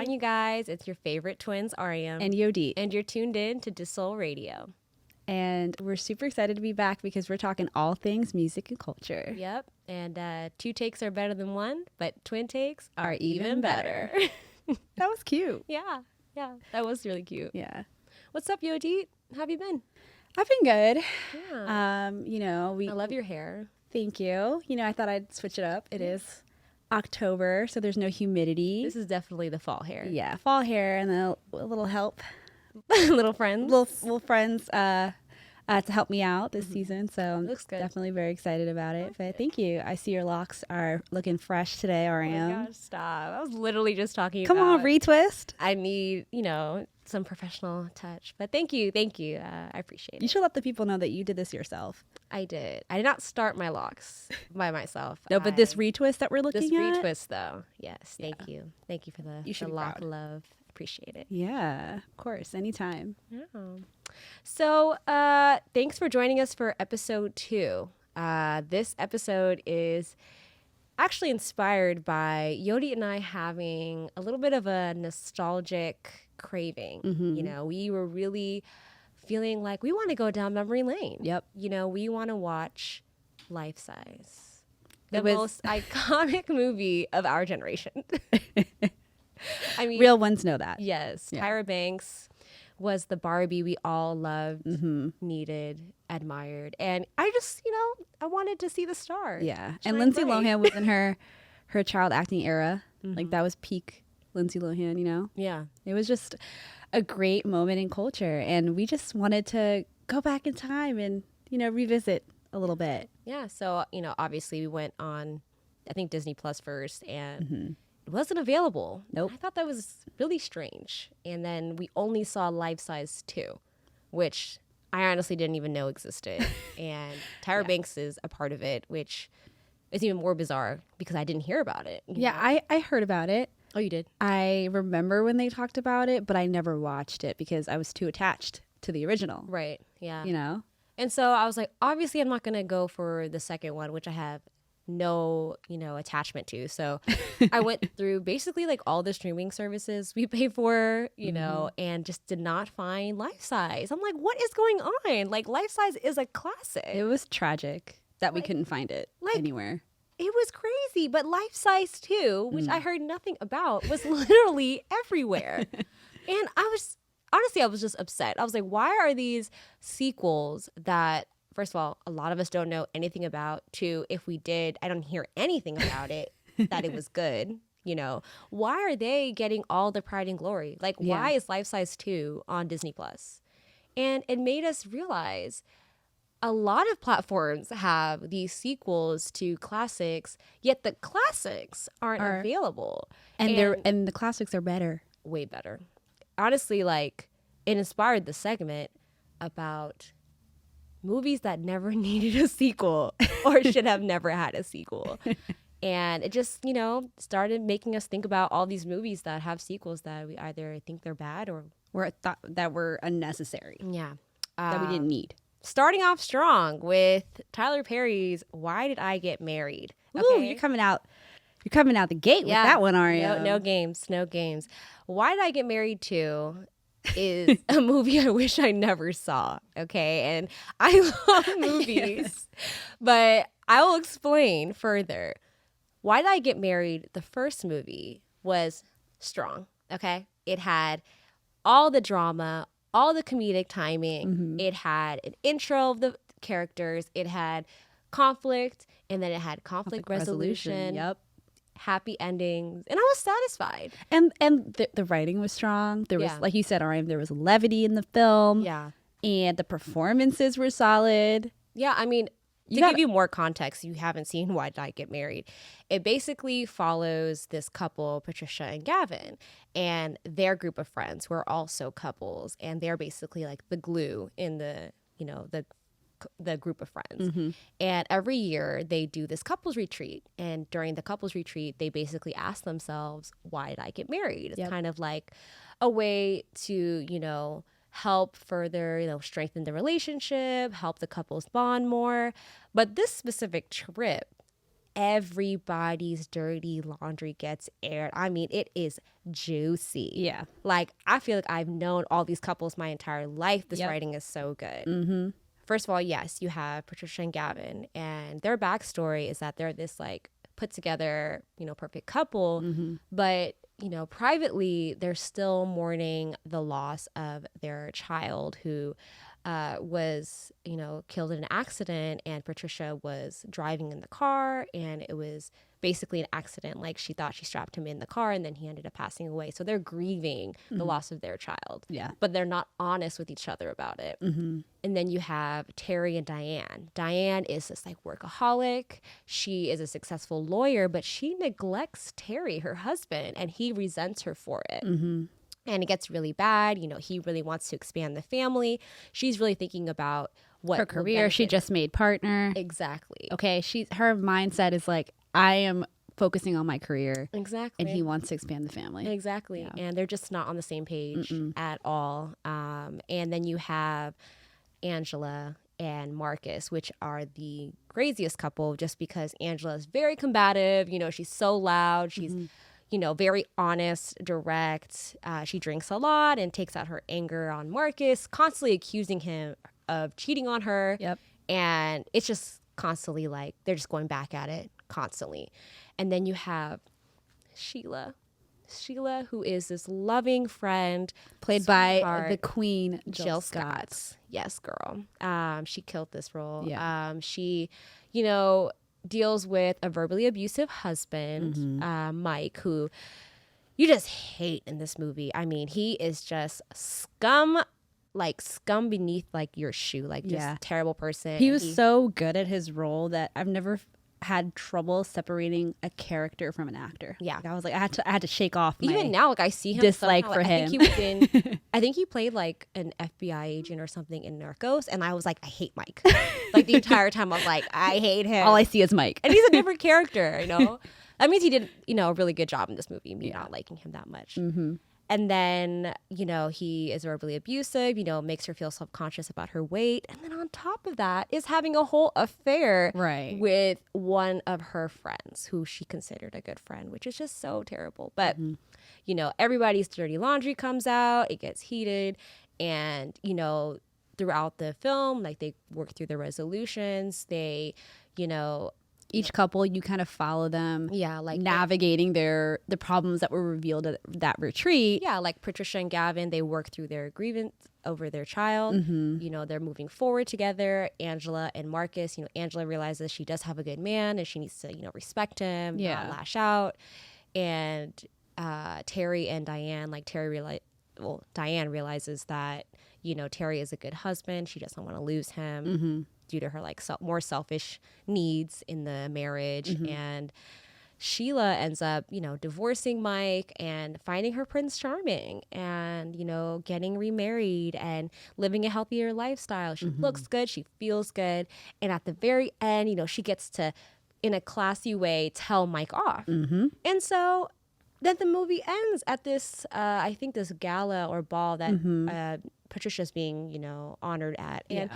on, you guys? It's your favorite twins, Ariam And Yodit. and you're tuned in to deuxsol Radio. And we're super excited to be back because we're talking all things music and culture. Yep, and 2 takes are better than 1, but twin takes are even even better. That was cute. Yeah, that was really cute. Yeah. What's up, Yodit? How have you been? I've been good. Yeah. I love your hair. Thank you. I thought I'd switch it up. It is October, so there's no humidity. This is definitely the fall hair. Yeah, fall hair and then a little help. Little friends. Little friends to help me out this season. So I'm Looks good. definitely very excited about it. But thank you. I see your locks are looking fresh today, Oh Ariam. my gosh, stop. I was literally just talking Come about on, retwist. I need, some professional touch. But thank you. I appreciate You it. should let the people know that you did this yourself. I did. I did not start my locks by myself. No, but this retwist that we're looking This at. retwist, though. Yes, thank you. Thank you for You should the be lock proud. love. Appreciate it. Yeah, of course. Anytime. Yeah. So, thanks for joining us for episode 2. This episode is actually inspired by Yodi and I having a little bit of a nostalgic craving. We were really feeling like we want to go down memory lane. Yep. We want to watch Life Size, the It was- most iconic movie of our generation. I mean, Real ones know that. yes, Yeah. Tyra Banks was the Barbie we all loved, needed, admired, and I just, I wanted to see the star. Yeah. shine And Lindsay bright. Lohan was in her child acting era. Like that was peak Lindsay Lohan, Yeah. It was just a great moment in culture. And we just wanted to go back in time and, revisit a little bit. Yeah. So, obviously we went on, I think, Disney Plus first, and it wasn't available. Nope. I thought that was really strange. And then we only saw Life Size 2, which I honestly didn't even know existed. And Tyra Banks is a part of it, which is even more bizarre because I didn't hear about it. you know? I heard about it. Oh, you did? I remember when they talked about it, but I never watched it because I was too attached to the original, Right. Yeah. And And so I was like, obviously, I'm not going to go for the second one, which I have no, attachment to. So I went through basically like all the streaming services we pay for, and just did not find Life Size. I'm like, what is going on? Like, Life Size is a classic. it was tragic that we couldn't find it anywhere. It was crazy, but Life Size 2, which I heard nothing about, was literally everywhere. And I was just upset. I was like, why are these sequels that, first of all, a lot of us don't know anything about? 2, if we did, I don't hear anything about it, that it was good. Why are they getting all the pride and glory? Like, why is Life Size 2 on Disney Plus? And it made us realize a lot of platforms have these sequels to classics, yet the classics aren't available. And the classics are better. Way better. Honestly, like, it inspired the segment about movies that never needed a sequel or should have never had a sequel. And it just, started making us think about all these movies that have sequels that we either think they're bad or That were unnecessary, that we didn't need. Starting off strong with Tyler Perry's Why Did I Get Married? Ooh, you're coming out the gate with that one, are you? No games. Why Did I Get Married To is a movie I wish I never saw, okay? And I love movies, but I will explain further. Why Did I Get Married, the first movie, was strong, okay? It had all the drama, all the comedic timing. It had an intro of the characters. It had conflict, and then it had conflict resolution. Yep. Happy endings, and I was satisfied. And the writing was strong. There was, Yeah. like you said, Ariam, there was levity in the film. Yeah. And the performances were solid. Yeah, I mean, to give you more context, you haven't seen Why Did I Get Married? It basically follows this couple, Patricia and Gavin, and their group of friends who are also couples, and they're basically like the glue in the group of friends. And every year they do this couples retreat, and during the couples retreat, they basically ask themselves, why did I get married? It's kind of like a way to, help further, strengthen the relationship, help the couples bond more. But this specific trip everybody's dirty laundry gets aired. I mean, it is juicy. Yeah. Like, I feel like I've known all these couples my entire life. This writing is so good. Mm-hmm. First of all, yes, you have Patricia and Gavin, and their backstory is that they're this like put together, perfect couple, but privately they're still mourning the loss of their child who was killed in an accident, and Patricia was driving in the car, and it was basically an accident. Like, she thought she strapped him in the car, and then he ended up passing away. So they're grieving the loss of their child. Yeah. But they're not honest with each other about it. And then you have Terry and Diane. Diane is this like workaholic. She is a successful lawyer, but she neglects Terry, her husband, and he resents her for it. And it gets really bad. He really wants to expand the family. She's really thinking about what Her career. She just made partner. Exactly. Okay. Her mindset is like, I am focusing on my career. Exactly. And he wants to expand the family. Exactly. Yeah. And they're just not on the same page at all. And then you have Angela and Marcus, which are the craziest couple, just because Angela is very combative. She's so loud. She's very honest, direct. She drinks a lot and takes out her anger on Marcus, constantly accusing him of cheating on her. Yep. And it's just constantly like they're just going back at it constantly. And then you have Sheila, who is this loving friend. Played by the queen, Jill Scott. Scott. Yes, girl. She killed this role. Yeah. She, deals with a verbally abusive husband, Mike, who you just hate in this movie. I mean, he is just scum beneath like your shoe, like just terrible person. He was so good at his role that I've never had trouble separating a character from an actor. Yeah. Like, I was like, I had to shake off my even now, like I see him dislike somehow, for like, him. I think he played like an FBI agent or something in Narcos, and I was like, I hate Mike. Like the entire time I was like, I hate him. All I see is Mike. And he's a different character, That means he did, a really good job in this movie, me not liking him that much. And then, he is verbally abusive, makes her feel self-conscious about her weight. And then on top of that is having a whole affair with one of her friends who she considered a good friend, which is just so terrible. But, everybody's dirty laundry comes out. It gets heated. And, throughout the film, like they work through the resolutions. They, Each couple, you kind of follow them, like navigating the problems that were revealed at that retreat. Yeah, like Patricia and Gavin, they work through their grievance over their child. They're moving forward together. Angela and Marcus, Angela realizes she does have a good man and she needs to, respect him, not lash out. And Terry and Diane, like Diane realizes that, Terry is a good husband. She doesn't want to lose him. Due to her like more selfish needs in the marriage. And Sheila ends up, divorcing Mike and finding her Prince Charming and, getting remarried and living a healthier lifestyle. She looks good. She feels good. And at the very end, she gets to, in a classy way, tell Mike off. And so then the movie ends at this, I think this gala or ball that Patricia's being, honored at. And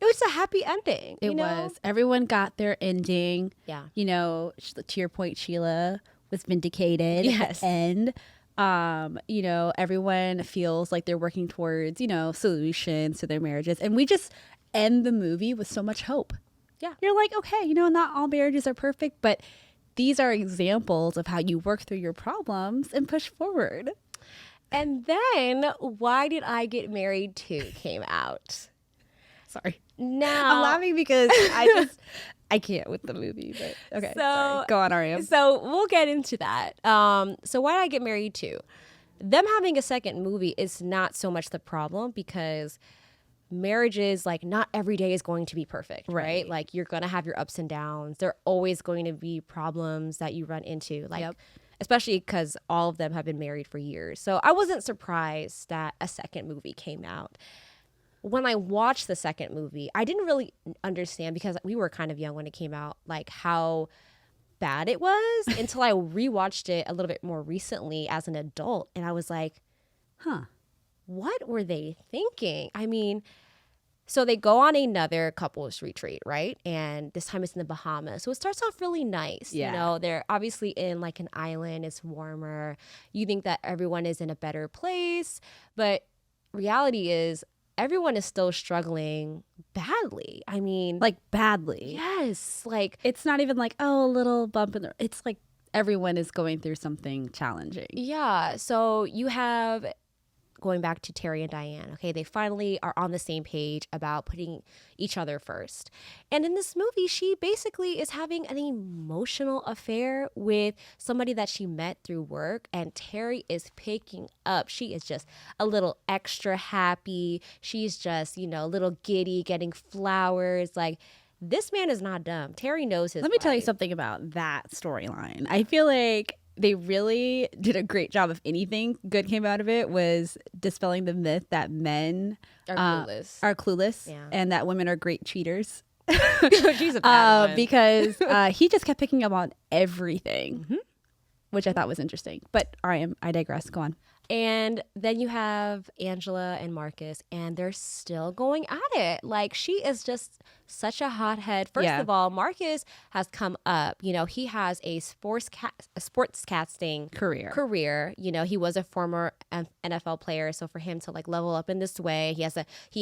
it was a happy ending. It was. Everyone got their ending. Yeah. To your point, Sheila was vindicated at the end. Everyone feels like they're working towards, solutions to their marriages. And we just end the movie with so much hope. Yeah. You're like, okay, not all marriages are perfect, but these are examples of how you work through your problems and push forward. And then Why Did I Get Married Too came out. Sorry. Now I'm laughing because I can't with the movie, but okay. Sorry. Go on, Ariam. So we'll get into that. So Why Did I Get Married Too? Them having a second movie is not so much the problem because marriages, like not every day is going to be perfect, right? Like you're going to have your ups and downs. There are always going to be problems that you run into, like especially because all of them have been married for years. So I wasn't surprised that a second movie came out. When I watched the second movie, I didn't really understand because we were kind of young when it came out, like how bad it was until I rewatched it a little bit more recently as an adult. And I was like, what were they thinking? I mean, So they go on another couples retreat, right? And this time it's in the Bahamas. So it starts off really nice. Yeah. You know, they're obviously in like an island. It's warmer. You think that everyone is in a better place. But reality is everyone is still struggling badly. I mean, Like badly. yes. Like, It's not even like, oh, a little bump in the, it's like everyone is going through something challenging. yeah. So you have, going back to Terry and Diane, okay, they finally are on the same page about putting each other first. And in this movie, she basically is having an emotional affair with somebody that she met through work, and Terry is picking up. She is just a little extra happy. She's just, you know, a little giddy, getting flowers. Like, this man is not dumb. Terry knows his Let me tell you life. something about that storyline. I feel like they really did a great job. If anything good came out of it, was dispelling the myth that men Are clueless. are clueless Yeah. and that women are great cheaters. She's a bad one. Because he just kept picking up on everything, Mm-hmm. which I thought was interesting. But I digress. Go on. And then you have Angela and Marcus, and they're still going at it. Like, she is just such a hothead. First Yeah. of all, Marcus has come up. You know, he has a sportscasting career. You know, he was a former NFL player. So for him to like level up in this way, he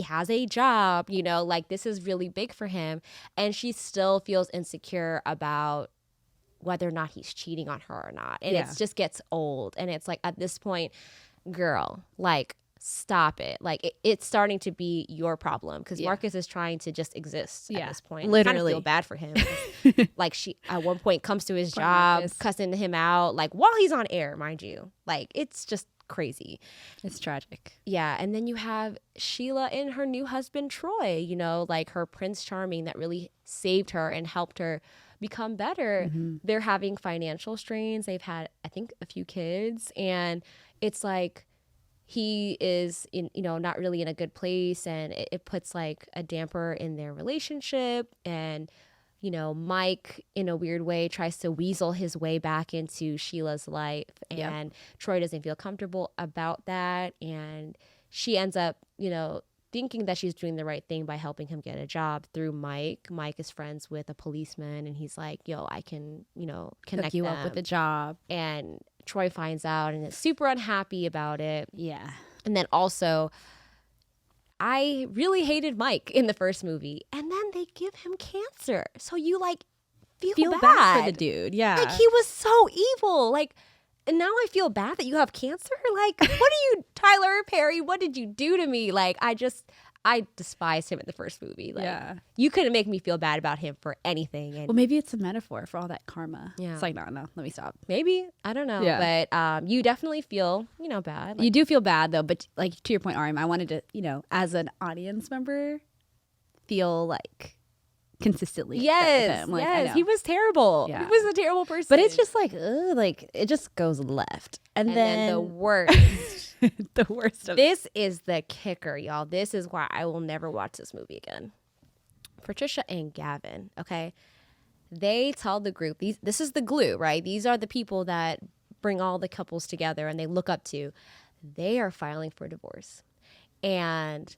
has a job. You know, like, this is really big for him. And she still feels insecure about whether or not he's cheating on her or not. And Yeah. it just gets old. And it's like, at this point, girl, like, stop it. Like, it's starting to be your problem, because Yeah. Marcus is trying to just exist Yeah, at this point. I kind literally. of feel bad for him. Like, she at one point comes to his Poor job, Marcus. cussing him out, like, while he's on air, mind you. Like, it's just crazy. It's tragic. Yeah. And then you have Sheila and her new husband, Troy, you know, like her Prince Charming that really saved her and helped her become better. Mm-hmm. They're having financial strains. They've had, I think, a few kids, and it's like he is in, you know, not really in a good place, and it puts like a damper in their relationship. And, you know, Mike, in a weird way, tries to weasel his way back into Sheila's life, and Troy doesn't feel comfortable about that. And she ends up, you know, thinking that she's doing the right thing by helping him get a job through Mike. Mike is friends with a policeman, and he's like, yo, I can, you know, connect Hook you them. up with a job. And Troy finds out and is super unhappy about it. Yeah. And then also, I really hated Mike in the first movie, and then they give him cancer. So you like feel bad for the dude. Yeah. Like, he was so evil. Like, and now I feel bad that you have cancer. Like, what are you, Tyler Perry? What did you do to me? Like, I despised him in the first movie. Like, Yeah. you couldn't make me feel bad about him for anything. And Well, maybe it's a metaphor for all that karma. Yeah. It's like, no, let me stop. maybe, I don't know. Yeah. But you definitely feel, you know, bad. Like, You do feel bad though, but like to your point, Ariam, I wanted to, you know, as an audience member, feel like consistently upset with yes, him. Like, I yes, know. he was terrible. Yeah. He was a terrible person. But it's just like, like it just goes left, and then the then worst. the worst of This is the kicker, y'all. This is why I will never watch this movie again. Patricia and Gavin, okay? They tell the group, this is the glue, right? These are the people that bring all the couples together and they look up to. They are filing for divorce. And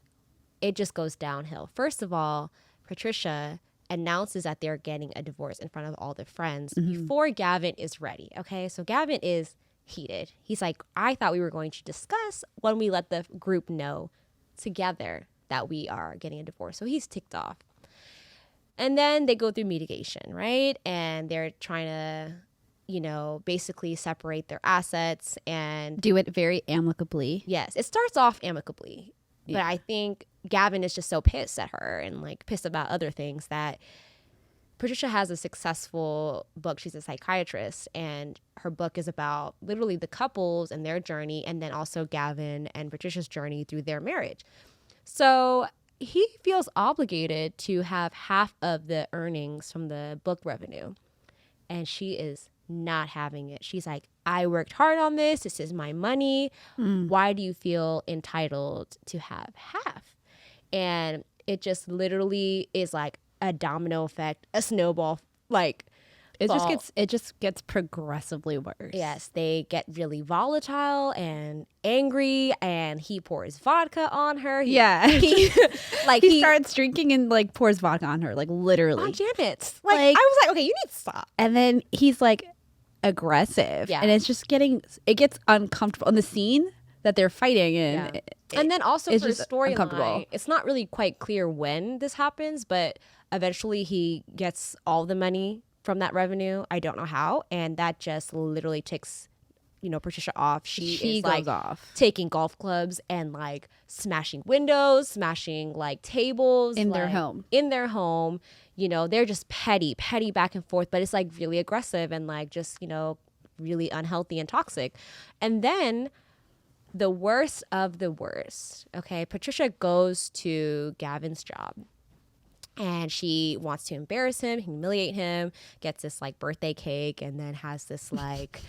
it just goes downhill. First of all, Patricia announces that they're getting a divorce in front of all their friends before Gavin is ready, okay? So Gavin is heated. He's like, I thought we were going to discuss when we let the group know together that we are getting a divorce. So he's ticked off. And then they go through mediation, right? And they're trying to, you know, basically separate their assets. And do it very amicably. yes, it starts off amicably. But I think Gavin is just so pissed at her and like pissed about other things that Patricia has a successful book. She's a psychiatrist, and her book is about literally the couples and their journey, and then also Gavin and Patricia's journey through their marriage. So he feels obligated to have half of the earnings from the book revenue, and she is not having it. She's like, I worked hard on this. This is my money. Why do you feel entitled to have half? And it just literally is like a domino effect, a snowball, like It just gets progressively worse. Yes, they get really volatile and angry, and he pours vodka on her. He He starts drinking and like pours vodka on her, like literally on Janet. I was like, okay, you need to stop. And then he's like aggressive, and it gets uncomfortable in the scene that they're fighting in. And then also it's for just storyline, uncomfortable. it's not really quite clear when this happens, but eventually he gets all the money from that revenue. I don't know how, and that just literally ticks, Patricia off. She is goes like off, taking golf clubs and like smashing windows, smashing like tables in their home. They're just petty back and forth, but it's like really aggressive and like just really unhealthy and toxic. And then the worst of the worst, okay, Patricia goes to Gavin's job. And she wants to embarrass him, humiliate him, gets this like birthday cake, and then has this like,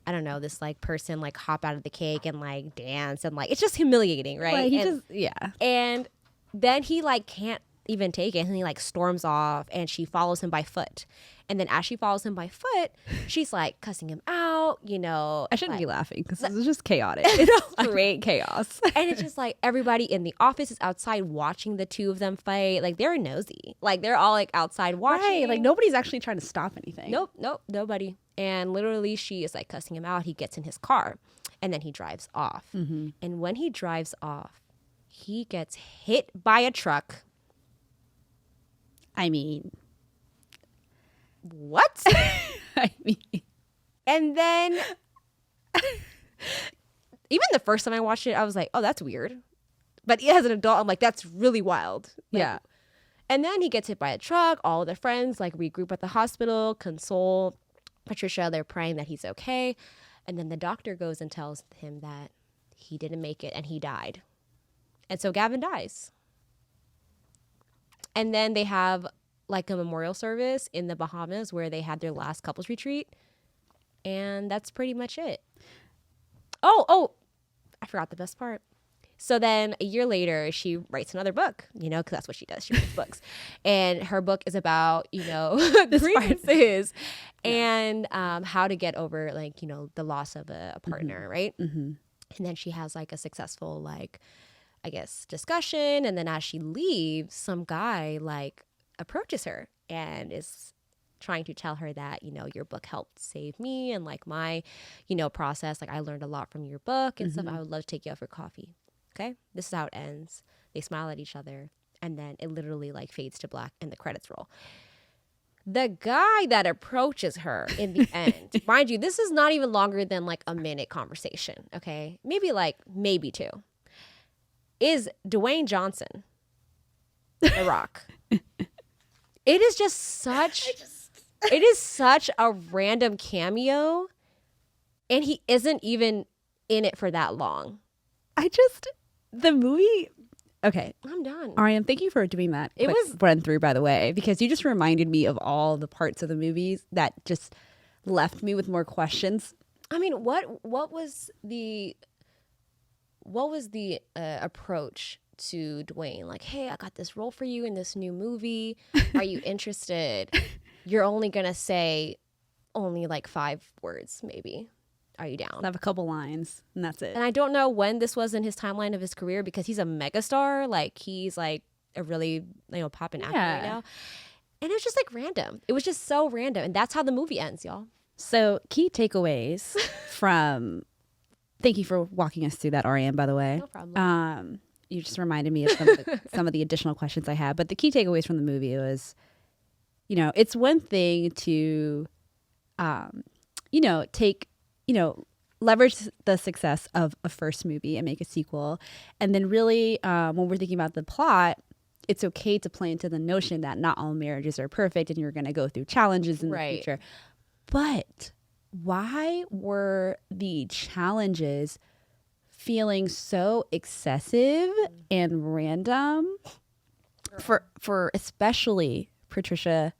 I don't know, this like person like hop out of the cake and like dance, and like it's just humiliating, right? And then he like can't even take it, and he like storms off, and she follows him by foot. And then as she follows him by foot, she's like cussing him out, I shouldn't be laughing because this is just chaotic. It's great chaos. And it's just like everybody in the office is outside watching the two of them fight. Like they're nosy. Like they're all like outside watching. Right. Like nobody's actually trying to stop anything. Nope, nobody. And literally she is like cussing him out. He gets in his car and then he drives off. Mm-hmm. And when he drives off, he gets hit by a truck. I mean... What? I mean, and then even the first time I watched it, I was like, oh, that's weird. But as an adult, I'm like, that's really wild. Like, yeah. And then he gets hit by a truck. All of their friends like regroup at the hospital, console Patricia. They're praying that he's okay. And then the doctor goes and tells him that he didn't make it and he died. And so Gavin dies. And then they have like a memorial service in the Bahamas where they had their last couples retreat. And that's pretty much it. Oh, I forgot the best part. So then a year later, she writes another book, because that's what she does. She writes books. And her book is about, grievances and how to get over like, the loss of a partner, right? Mm-hmm. And then she has like a successful, like, I guess, discussion. And then as she leaves, some guy like approaches her and is trying to tell her that, your book helped save me and like my, process. Like I learned a lot from your book and stuff. I would love to take you out for coffee. Okay. This is how it ends. They smile at each other and then it literally like fades to black and the credits roll. The guy that approaches her in the end, mind you, this is not even longer than like a minute conversation. Okay. Maybe two, is Dwayne Johnson, The Rock. It is just it is such a random cameo and he isn't even in it for that long. The movie, okay. I'm done. Ariam, thank you for doing that. It was run through, by the way, because you just reminded me of all the parts of the movies that just left me with more questions. I mean, what was the approach to Dwayne? Like, hey, I got this role for you in this new movie. Are you interested? You're only gonna say only like 5 words, maybe. Are you down? I have a couple lines, and that's it. And I don't know when this was in his timeline of his career because he's a megastar. Like, he's like a really poppin' actor right now. And it was just like random. It was just so random, and that's how the movie ends, y'all. So, key takeaways from. Thank you for walking us through that, Ariam. By the way, no problem. You just reminded me of some of the additional questions I had. But the key takeaways from the movie was, it's one thing to, take, leverage the success of a first movie and make a sequel. And then really, when we're thinking about the plot, it's okay to play into the notion that not all marriages are perfect and you're going to go through challenges in the future. But why were the challenges feeling so excessive and random for especially Patricia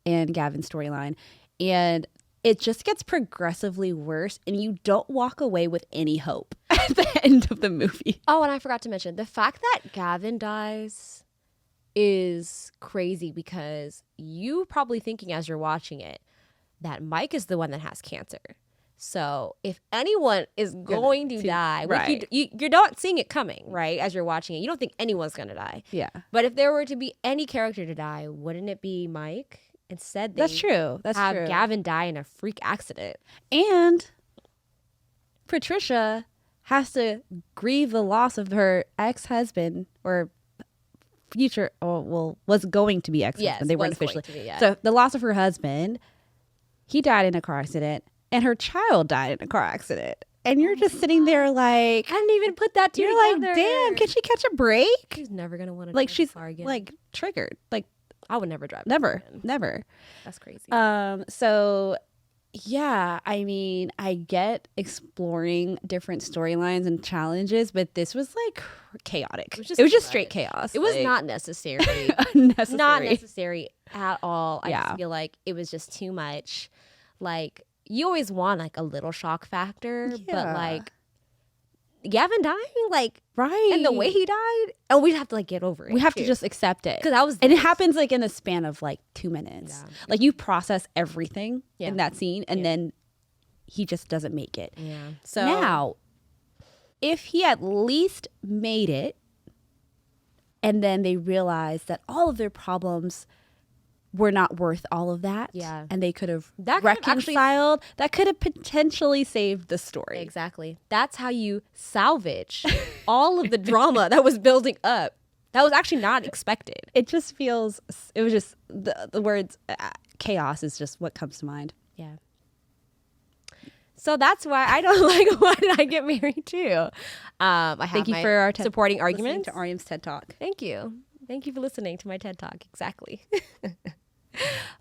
and Gavin's storyline? And it just gets progressively worse and you don't walk away with any hope at the end of the movie. Oh, and I forgot to mention the fact that Gavin dies is crazy because you probably thinking as you're watching it, that Mike is the one that has cancer. So if anyone is going to die, right. you're not seeing it coming, right? As you're watching it, you don't think anyone's going to die. Yeah. But if there were to be any character to die, wouldn't it be Mike? Instead, That's true. That's have true. Gavin die in a freak accident. And Patricia has to grieve the loss of her ex-husband or future, was going to be ex-husband. Yes, they weren't was going officially. to be, yeah. So the loss of her husband, he died in a car accident, and her child died in a car accident. And you're just sitting there like, I didn't even put that you're together. like, damn, can she catch a break? She's never going to want to Like drive she's a car again. like triggered. Like I would never drive. never, again. never. That's crazy. So yeah, I mean, I get exploring different storylines and challenges, but this was like chaotic. It was just straight chaos. It was like, not necessary. unnecessary. Not necessary at all. I Yeah. just feel like it was just too much. Like you always want like a little shock factor, but Yeah. like Gavin dying, like Right. and the way he died, and we'd have to like get over it. we have to just accept it. because I was And it happens like in the span of like 2 minutes. Yeah. Like you process everything Yeah. in that scene, and then he just doesn't make it. yeah. So Now, if he at least made it, and then they realized that all of their problems were not worth all of that, Yeah. and they could have That could have actually- reconciled, that could have potentially saved the story. exactly, that's how you salvage all of the drama that was building up. That was actually not expected. It just feels, it was just, the words chaos is just what comes to mind. Yeah. So that's why I don't like Why Did I Get Married Too? I have Thank you my for our supporting listening arguments. to Ariam's TED Talk. Thank you. Thank you for listening to my TED Talk. Exactly.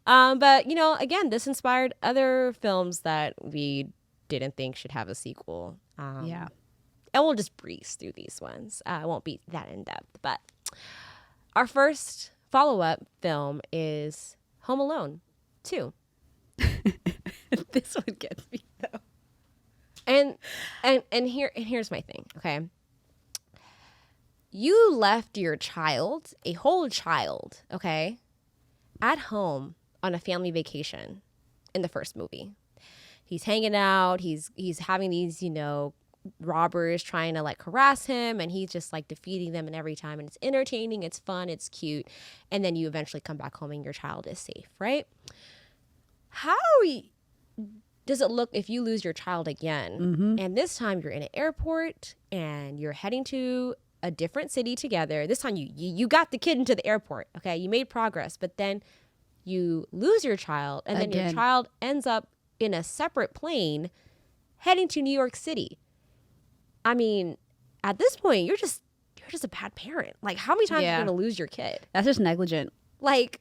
But, you know, again, this inspired other films that we didn't think should have a sequel. Yeah. And we'll just breeze through these ones. It won't be that in depth. But our first follow-up film is Home Alone 2. This one gets me though. And here's my thing, okay? You left your child, a whole child, okay, at home on a family vacation in the first movie. He's hanging out, he's having these, you know, robbers trying to like harass him, and he's just like defeating them and every time, and it's entertaining, it's fun, it's cute, and then you eventually come back home and your child is safe, right? How does it look if you lose your child again? And this time you're in an airport and you're heading to a different city together. This time you got the kid into the airport, okay? You made progress, but then you lose your child, and then your Again. child ends up in a separate plane heading to New York City. I mean, at this point, you're just a bad parent. Like, how many times are Yeah. you gonna lose your kid? That's just negligent. Like,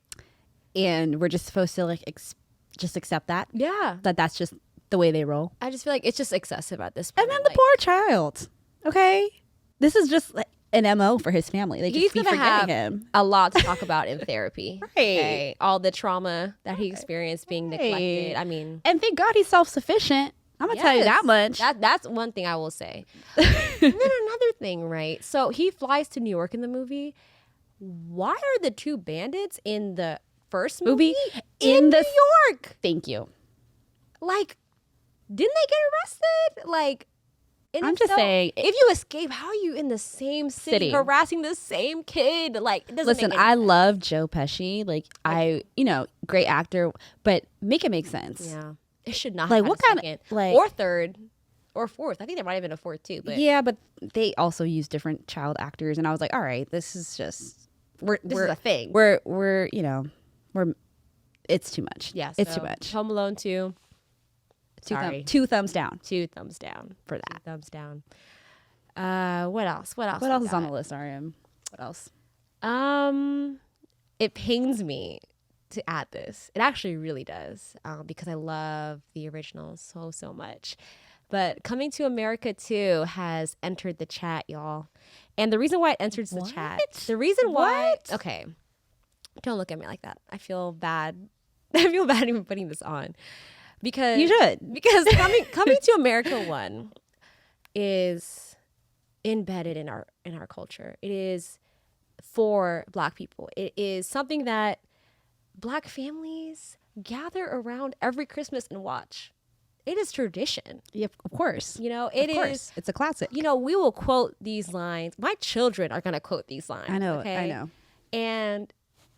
And we're just supposed to like just accept that yeah. that's just the way they roll. I just feel like it's just excessive at this point. And then the Like, poor child. Okay, this is just like an MO for his family. They he's just be gonna have forgetting him. a lot to talk about in therapy. Right. Okay? All the trauma that he experienced being neglected. I mean, And thank God he's self-sufficient. I'm gonna tell you that much. That's one thing I will say. And then another thing, right? So he flies to New York in the movie. Why are the two bandits in the first movie in the- New York? Thank you. Like, didn't they get arrested? Like, and I'm if just so, saying- if you escape, how are you in the same city harassing the same kid? Like, it doesn't Listen, make any I love Joe Pesci. Like great actor, but make it make sense. Yeah, it should not. Like, Have what had a kind of- second, like- or third, or fourth? I think there might have been a fourth too. But Yeah, but they also use different child actors, and I was like, all right, this is just this is a thing. We're it's too much. Yeah, it's so too much. Home Alone 2. Sorry, Two thumbs down 2 thumbs down for that. 2 thumbs down. What else? What else? What we else is on got? the list, Ariam? What else? It pains me to add this. It actually really does, because I love the original so much. But Coming to America 2 has entered the chat, y'all. And the reason why it enters the chat, the reason why, okay, don't look at me like that. I feel bad. I feel bad even putting this on. Because You should. Because Coming to America 1 is embedded in our culture. It is for Black people. It is something that Black families gather around every Christmas and watch. It is tradition. Yeah, of course. You know, it is. It's a classic. You know, we will quote these lines. My children are going to quote these lines. I know. Okay? I know. And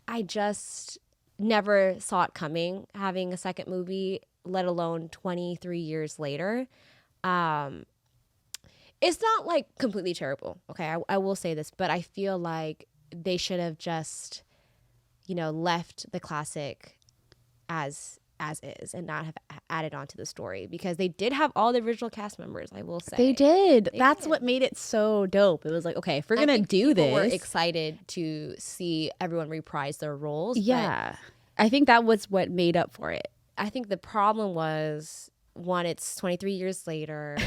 I just never saw it coming, having a second movie, let alone 23 years later. It's not like completely terrible. Okay, I will say this, but I feel like they should have just, you know, left the classic as is and not have added on to the story, because they did have all the original cast members, I will say. They did. That's did. what made it so dope. It was like, okay, if we're going to do people this. We're excited to see everyone reprise their roles. Yeah. I think that was what made up for it. I think the problem was, one, it's 23 years later.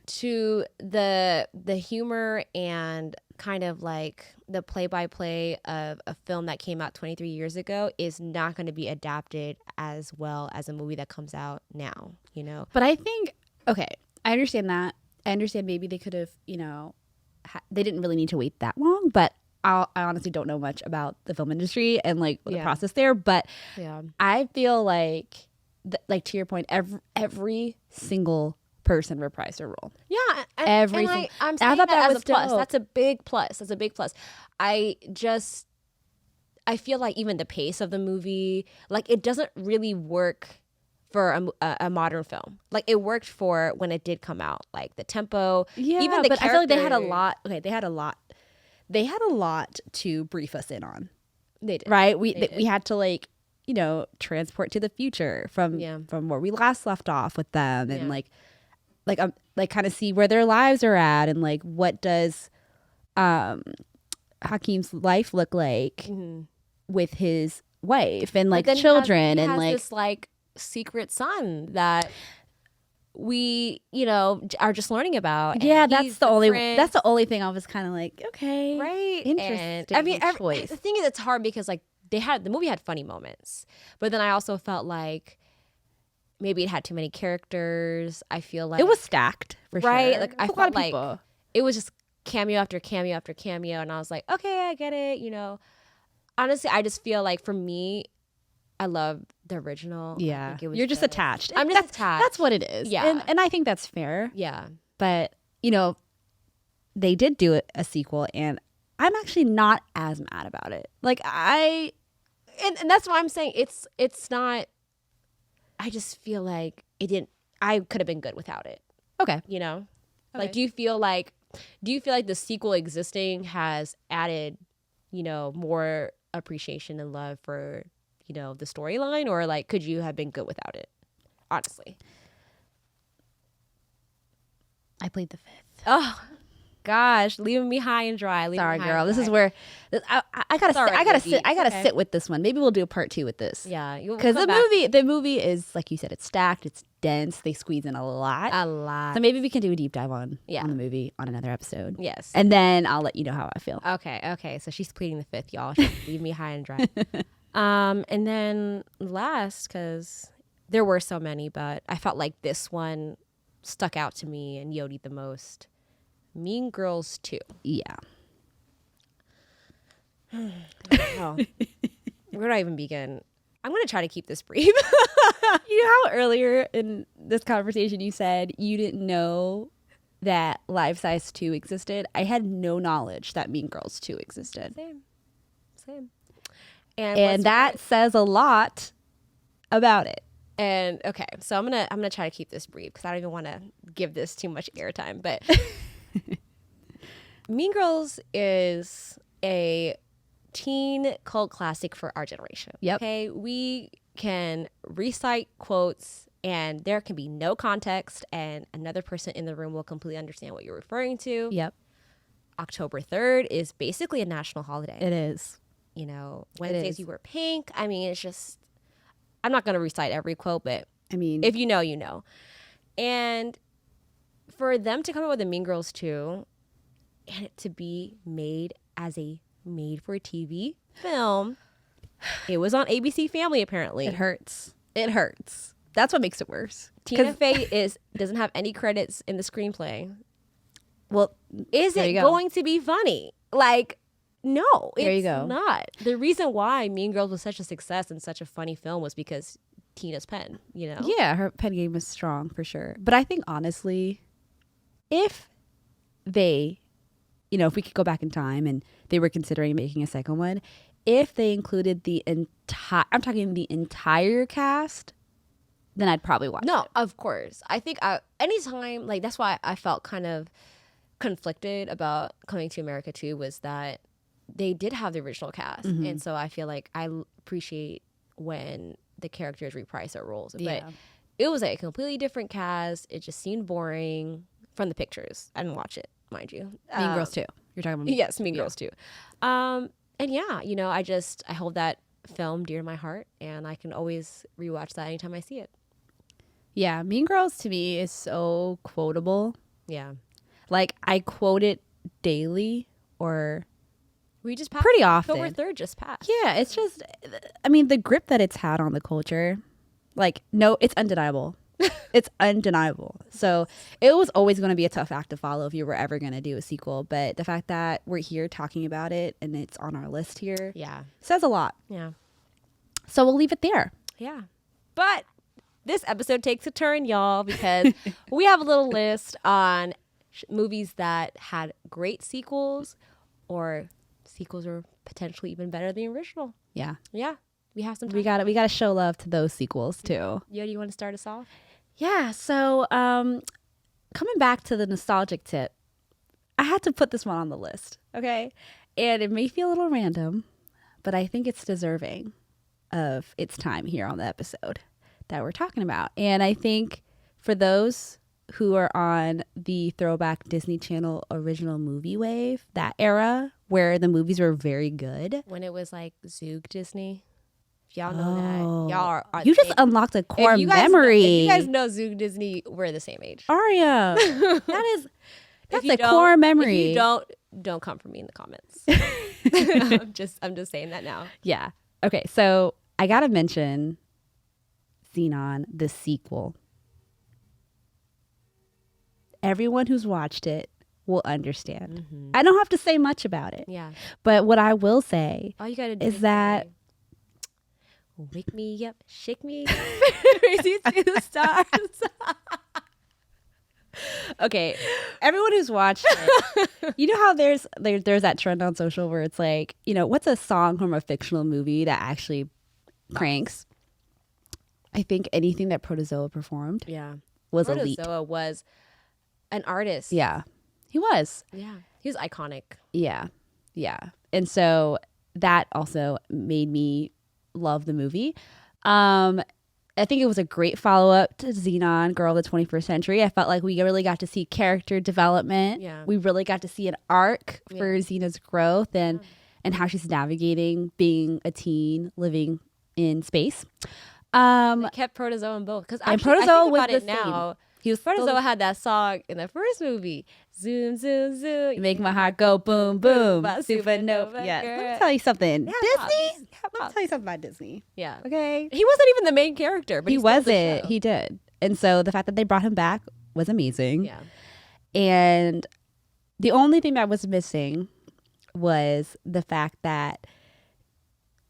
To the humor and kind of like the play-by-play of a film that came out 23 years ago is not going to be adapted as well as a movie that comes out now, you know? But I think, okay, I understand that. I understand maybe they could have, you know, they didn't really need to wait that long, but I honestly don't know much about the film industry and like the process there. But I feel like, to your point, every single person reprised their role. Yeah, I'm saying I thought that as a plus. dope. That's a big plus. That's a big plus. I feel like even the pace of the movie, like, it doesn't really work for a modern film. Like, it worked for when it did come out, like the tempo. Yeah, even the but I feel like they had a character- lot. Okay, they had a lot to brief us in on. They did, Right? They did. We had to, like, you know, transport to the future from where we last left off with them, and like kind of see where their lives are at, and like what does Hakeem's life look like with his wife and like But then children, he and has like this like secret son that we, you know, are just learning about. And yeah, he's that's different, the only thing I was kind of like, okay, right? interesting. And, I mean, choice. the thing is, it's hard because like the movie had funny moments, but then I also felt like maybe it had too many characters. I feel like it was stacked, for right. sure. Like I It's a lot felt of like people. it was just cameo after cameo after cameo, and I was like, okay, I get it. You know, honestly, I just feel like for me, I love the original. I Yeah, think it was you're just attached. I'm just attached. That's what it is. Yeah. and I think that's fair. Yeah. But you know, they did do a sequel, and I'm actually not as mad about it. Like And that's why I'm saying it's not. I just feel like it didn't. I could have been good without it. okay, You know, Okay. like do you feel like the sequel existing has added, you know, more appreciation and love for, you know, the storyline, or like could you have been good without it? Honestly, I played the fifth. oh gosh, leaving me high and dry. Sorry, girl. This is where I gotta Sorry, I gotta Yodit. sit. I gotta Okay. sit with this one. Maybe we'll do a part 2 with this. Yeah, Because the movie is, like you said, it's stacked, it's dense. They squeeze in a lot. a lot. So maybe we can do a deep dive on Yeah. the movie on another episode. Yes. And then I'll let you know how I feel. Okay. So she's pleading the fifth, y'all. She leave me high and dry. And then last, because there were so many, but I felt like this one stuck out to me and Yodit the most. Mean Girls 2. Yeah. Oh, where do I even begin? I'm going to try to keep this brief. You know how earlier in this conversation you said you didn't know that Life Size 2 existed? I had no knowledge that Mean Girls 2 existed. Same. And that says a lot about it. And okay, so I'm gonna try to keep this brief because I don't even want to give this too much airtime. But Mean Girls is a teen cult classic for our generation. Yep. Okay, we can recite quotes and there can be no context, and another person in the room will completely understand what you're referring to. Yep. October 3rd is basically a national holiday. It is. You know, Wednesdays is. you wear pink. I mean, it's just, I'm not going to recite every quote, but I mean, if you know, you know. And for them to come up with a Mean Girls 2 and it to be made as a made-for-TV film, it was on ABC Family apparently. it hurts. It hurts. That's what makes it worse. Tina Fey doesn't have any credits in the screenplay. Well, Is there it you go. going to be funny? Like, No, There you it's go. not. The reason why Mean Girls was such a success and such a funny film was because Tina's pen, you know? Yeah, her pen game was strong for sure. But I think honestly, if they, if we could go back in time and they were considering making a second one, if they included I'm talking the entire cast, then I'd probably watch No, it. of course. I think anytime, like, that's why I felt kind of conflicted about Coming to America too, was that they did have the original cast. Mm-hmm. And so I feel like I appreciate when the characters reprise their roles. Yeah. But it was like a completely different cast. It just seemed boring from the pictures. I didn't watch it, mind you. Mean Girls too. You're talking about Yes, Mean Girls too. And yeah, I hold that film dear to my heart, and I can always rewatch that anytime I see it. Yeah, Mean Girls to me is so quotable. Yeah. Like, I quote it daily or We just passed pretty often. October 3rd just passed. Yeah, it's just, I mean, the grip that it's had on the culture, like, no, it's undeniable. It's undeniable. So it was always going to be a tough act to follow if you were ever going to do a sequel. But the fact that we're here talking about it and it's on our list here Yeah. says a lot. Yeah. So we'll leave it there. Yeah. But this episode takes a turn, y'all, because we have a little list on movies that had great sequels, or sequels are potentially even better than the original. Yeah. Yeah. We have some time. We got to show love to those sequels too. Yo, do you want to start us off? Yeah, so coming back to the nostalgic tip, I had to put this one on the list, okay? And it may feel a little random, but I think it's deserving of its time here on the episode that we're talking about. And I think for those who are on the throwback Disney Channel original movie wave, that era where the movies were very good. When it was like Zoog Disney. If y'all know that. Y'all are You just unlocked a core if you guys memory. If you guys know Zoog Disney, we're the same age. Aria, that's If a you don't- core memory. If you don't come for me in the comments. I'm just saying that now. Yeah. Okay, so I gotta mention Xenon, the sequel. Everyone who's watched it will understand. Mm-hmm. I don't have to say much about it. Yeah. But what I will say All you gotta do is that wake me up, shake me up, raise you to the stars. okay, everyone who's watched it, you know how there's that trend on social where it's like, what's a song from a fictional movie that actually cranks? I think anything that Protozoa performed Yeah. was elite. Protozoa was an artist. Yeah, he was. Yeah. He was iconic. Yeah. Yeah. And so that also made me love the movie. I think it was a great follow-up to Xenon, Girl of the 21st Century. I felt like we really got to see character development. Yeah. We really got to see an arc for Xena's growth and how she's navigating being a teen living in space. They kept Protozoa in both. Because And actually, Protozoa I think was about the it now. same. He was Protozoa had that song in the first movie. Zoom, zoom, zoom. You make my heart go boom, boom. Supernova, Supernova. Yeah. Let me girl. tell you something. Yeah, Disney? pops. Let me tell you something about Disney. Yeah. Okay. He wasn't even the main character, but He stole the wasn't. show. He did. And so the fact that they brought him back was amazing. Yeah. And the only thing that was missing was the fact that,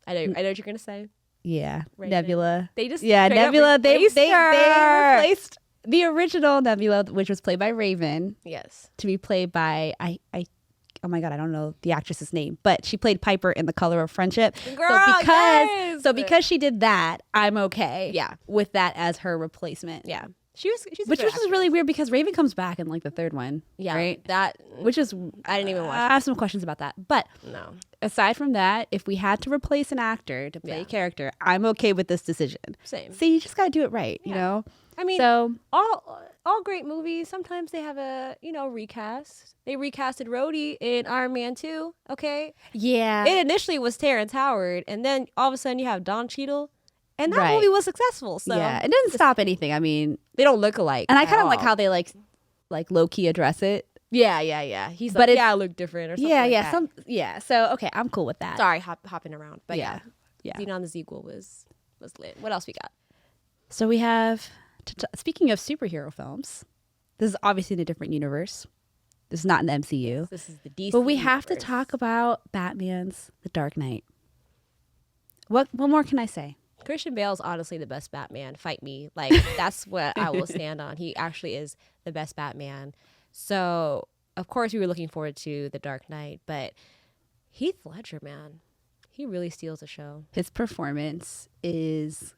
I know what you're gonna say. yeah, Raven. Nebula. They just Yeah, straight up Nebula. They replaced her. replaced the original Nebula, which was played by Raven, Yes. to be played by oh my god, I don't know the actress's name, but she played Piper in The Color of Friendship. Girl, so because she did that, I'm okay. Yeah. with that as her replacement. Yeah. She's Which a good was really weird because Raven comes back in like the third one. Yeah. Right. That Which is I didn't even watch. I have some questions about that. But No. aside from that, if we had to replace an actor to play Yeah. a character, I'm okay with this decision. Same. See, you just gotta do it right, you Yeah. know? I mean, So all great movies, sometimes they have a, recast. They recasted Rhodey in Iron Man 2, okay? yeah. It initially was Terrence Howard, and then all of a sudden you have Don Cheadle, and that Right. movie was successful. So yeah. It doesn't stop anything. I mean, they don't look alike. and I at kind of like all. how they like low key address it. Yeah. He's But like, it's- yeah, I look different or something. Yeah, like yeah. that. So okay, I'm cool with that. Sorry, hopping around, but yeah, Yeah. Xenon the sequel was lit. What else we got? So we have, speaking of superhero films, this is obviously in a different universe. This is not in the MCU. This is the DC. But we have to universe. talk about Batman's The Dark Knight. What more can I say? Christian Bale's honestly the best Batman. Fight me. Like, that's what I will stand on. He actually is the best Batman. So, of course, we were looking forward to The Dark Knight, but Heath Ledger, man, he really steals the show. His performance is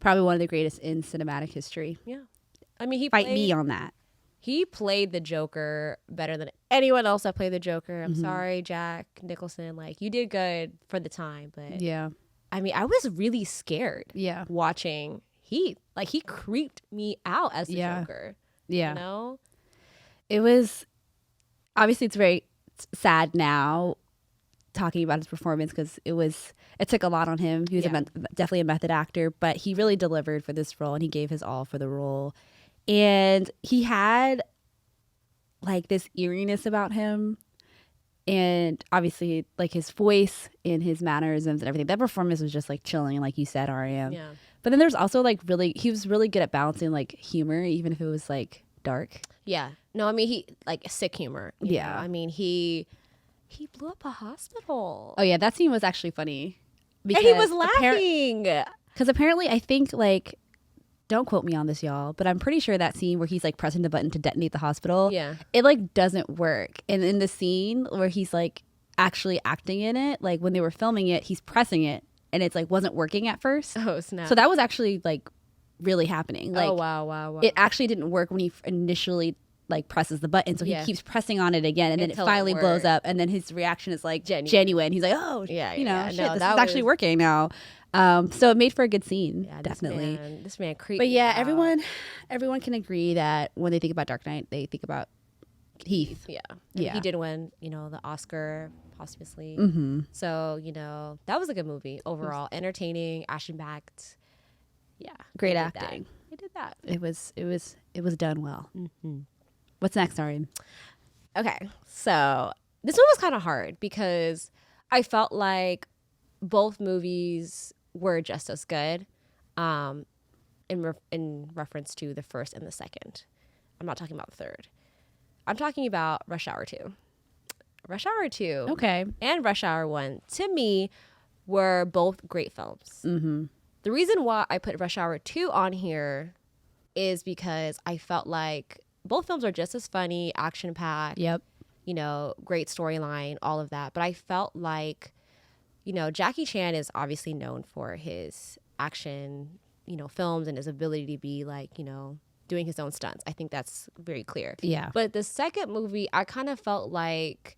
probably one of the greatest in cinematic history. Yeah. I mean, Fight me on that. He played the Joker better than anyone else that played the Joker. I'm sorry, Jack Nicholson. Like, you did good for the time, but Yeah. I mean, I was really scared Yeah. watching Heath. Like, he creeped me out as the Joker. Yeah. You know? It was, obviously it's very sad now talking about his performance because it took a lot on him. He was definitely a method actor, but he really delivered for this role and he gave his all for the role. And he had like this eeriness about him. And obviously, like his voice and his mannerisms and everything, that performance was just like chilling, like you said, Ariam. Yeah. But then there's also like he was really good at balancing like humor, even if it was like dark. Yeah. No, I mean, he, like, sick humor. you Yeah. know? I mean, he blew up a hospital. Oh yeah, that scene was actually funny. And he was laughing. Because apparently, I think like, don't quote me on this, y'all, but I'm pretty sure that scene where he's like pressing the button to detonate the hospital, it like doesn't work. And in the scene where he's like actually acting in it, like when they were filming it, he's pressing it and it's like wasn't working at first. Oh, snap. So that was actually like really happening. Like, oh, wow. it actually didn't work when he initially like presses the button. So he keeps pressing on it again and then it finally blows up. And then his reaction is like genuine. He's like, oh, shit, this is actually working now. So it made for a good scene, definitely. This man creeped. But yeah, everyone can agree that when they think about Dark Knight, they think about Heath. Yeah. Yeah. He did win, the Oscar posthumously. Mm-hmm. So, that was a good movie overall. Entertaining, action-packed. Yeah. Great acting. He did that. It was done well. Mm-hmm. What's next, Ariam? Okay. So this one was kind of hard because I felt like both movies were just as good in reference to the first and the second. I'm not talking about the third. I'm talking about Rush Hour 2. Rush Hour 2 Okay. and Rush Hour 1, to me, were both great films. Mm-hmm. The reason why I put Rush Hour 2 on here is because I felt like both films are just as funny, action-packed, Yep. Great storyline, all of that. But I felt like, Jackie Chan is obviously known for his action, films and his ability to be like, doing his own stunts. I think that's very clear. Yeah. But the second movie, I kind of felt like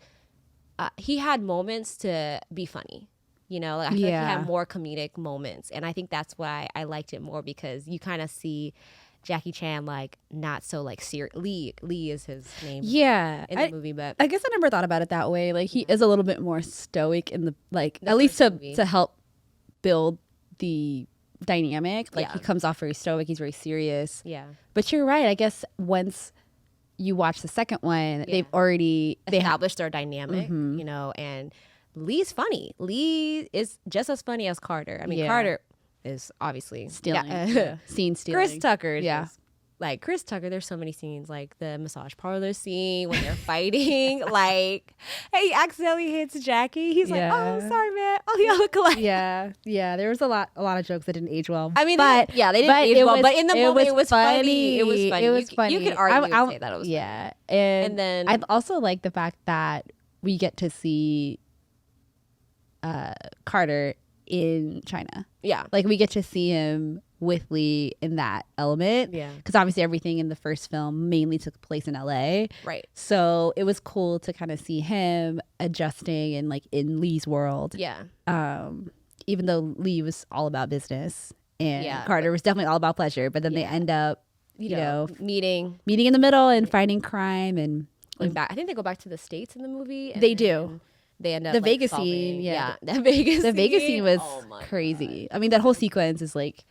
he had moments to be funny. I feel like he had more comedic moments. And I think that's why I liked it more because you kind of see Jackie Chan like not so like serious. Lee is his name. Yeah. In the movie, but I guess I never thought about it that way. Like he is a little bit more stoic in the at least to help build the dynamic. Like he comes off very stoic. He's very serious. Yeah. But you're right. I guess once you watch the second one, they've already established their dynamic, and Lee's funny. Lee is just as funny as Carter. I mean, Carter is obviously stealing. Scene stealing. Chris Tucker. Like Chris Tucker, there's so many scenes, like the massage parlor scene when they're fighting. Like, hey, he accidentally hits Jackie. He's like, oh, sorry, man. Oh, y'all look alike. Yeah. There was a lot of jokes that didn't age well. I mean, they didn't age well. But in the moment, it was funny. It was funny. It was funny. You could argue and say that it was funny. And then I also like the fact that we get to see Carter in China. Yeah. Like we get to see him with Lee in that element. Yeah. Because obviously everything in the first film mainly took place in LA. Right. So it was cool to kind of see him adjusting and like in Lee's world. Yeah. Even though Lee was all about business and Carter was definitely all about pleasure, but then they end up, you know, meeting in the middle and fighting crime and back. I think they go back to the States in the movie. They do. They end up the like, Vegas solving, scene, the Vegas scene was crazy. God. I mean, that whole sequence is like,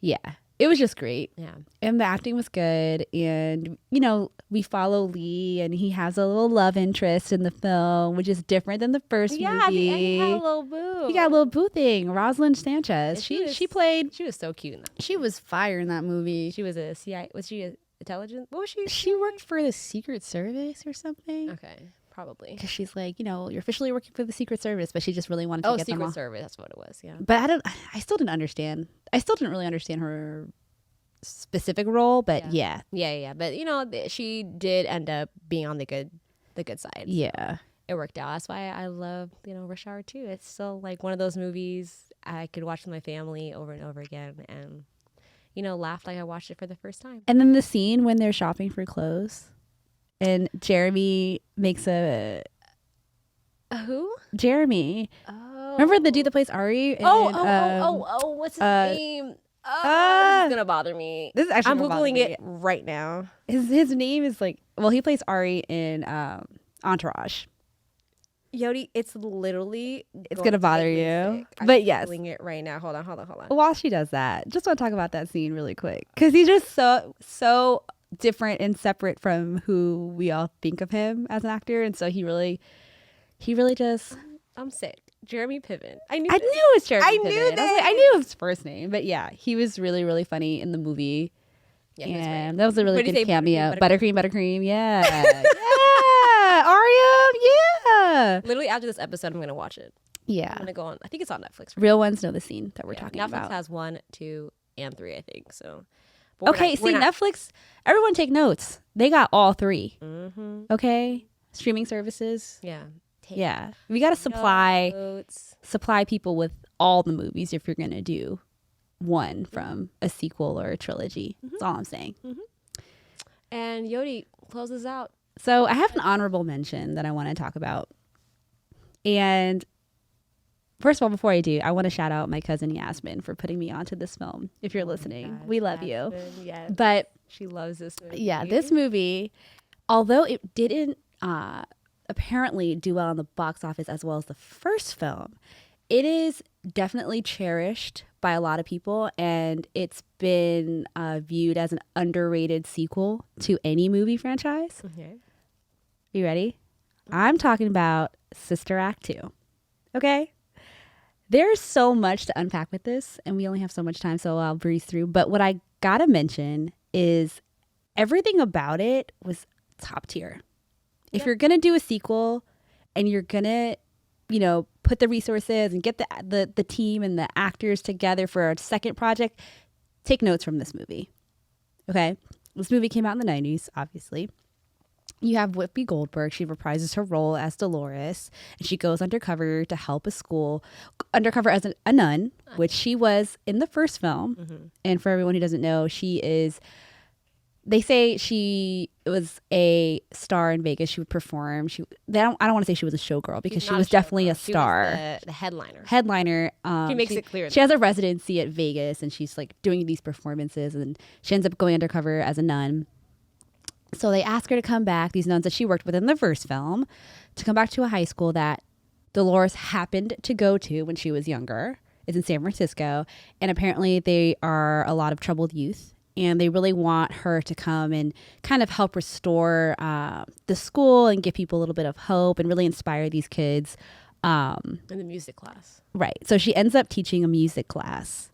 it was just great. Yeah, and the acting was good, and you know, we follow Lee, and he has a little love interest in the film, which is different than the first movie. Yeah, he had a little boo. He got a little boo thing. Rosalind Sanchez. She was so cute in that movie. She was She was fire in that movie. She was a CIA. Was she a intelligence. What was she? She worked for the Secret Service or something. Okay, probably. Because she's like, you're officially working for the Secret Service, but she just really wanted to get them Secret all. Service. That's what it was. Yeah. But I still didn't understand. I still didn't really understand her specific role, but yeah. But she did end up being on the good side. Yeah. It worked out. That's why I love, Rush Hour 2. It's still like one of those movies I could watch with my family over and over again and, laugh like I watched it for the first time. And then the scene when they're shopping for clothes and Jeremy makes a... Who? Jeremy. Oh. Remember the dude that plays Ari? What's his name? This is going to bother me. This is actually I'm Googling it right now. His name is he plays Ari in Entourage. Yodi, it's gonna bother you. But yes, I'm it right now. Hold on. While she does that, just want to talk about that scene really quick because he's just so different and separate from who we all think of him as an actor, and so he really just. I'm sick. Jeremy Piven. I knew it was Jeremy. I Piven. knew that. I knew his first name, but yeah, he was really really funny in the movie. Yeah, and that was a really good cameo. Buttercream. Yeah. Ariam, yeah. Literally after this episode, I'm gonna watch it. Yeah, I'm gonna go on. I think it's on Netflix. Real ones know the scene that we're talking about. Netflix has 1, 2, and 3, I think. So, Netflix. Everyone take notes. They got all 3. Mm-hmm. Okay, streaming services. Yeah, we gotta supply people with all the movies if you're gonna do one from a sequel or a trilogy. That's all I'm saying. Mm-hmm. And Yodi closes out. So I have an honorable mention that I want to talk about. And first of all, before I do, I want to shout out my cousin Yasmin for putting me onto this film. If you're listening, we love you. Yes. But she loves this movie. Yeah, this movie, although it didn't apparently do well in the box office as well as the first film, it is definitely cherished by a lot of people, and it's been viewed as an underrated sequel to any movie franchise. Okay. You ready? I'm talking about Sister Act 2. Okay? There's so much to unpack with this, and we only have so much time, so I'll breeze through. But what I gotta mention is everything about it was top tier. If you're gonna do a sequel and you're gonna, put the resources and get the team and the actors together for a second project, take notes from this movie. Okay? This movie came out in the 90s, obviously. You have Whoopi Goldberg. She reprises her role as Dolores, and she goes undercover to help a school, undercover as a nun, which she was in the first film. Mm-hmm. And for everyone who doesn't know, they say she was a star in Vegas. She would perform. I don't want to say she was a showgirl because she was definitely a star. She was the headliner. She makes it clear. She has a residency at Vegas, and she's doing these performances, and she ends up going undercover as a nun. So they ask her to come back, these nuns that she worked with in the first film, to come back to a high school that Dolores happened to go to when she was younger. It's in San Francisco. And apparently they are a lot of troubled youth. And they really want her to come and kind of help restore the school and give people a little bit of hope and really inspire these kids. In the music class. Right. So she ends up teaching a music class.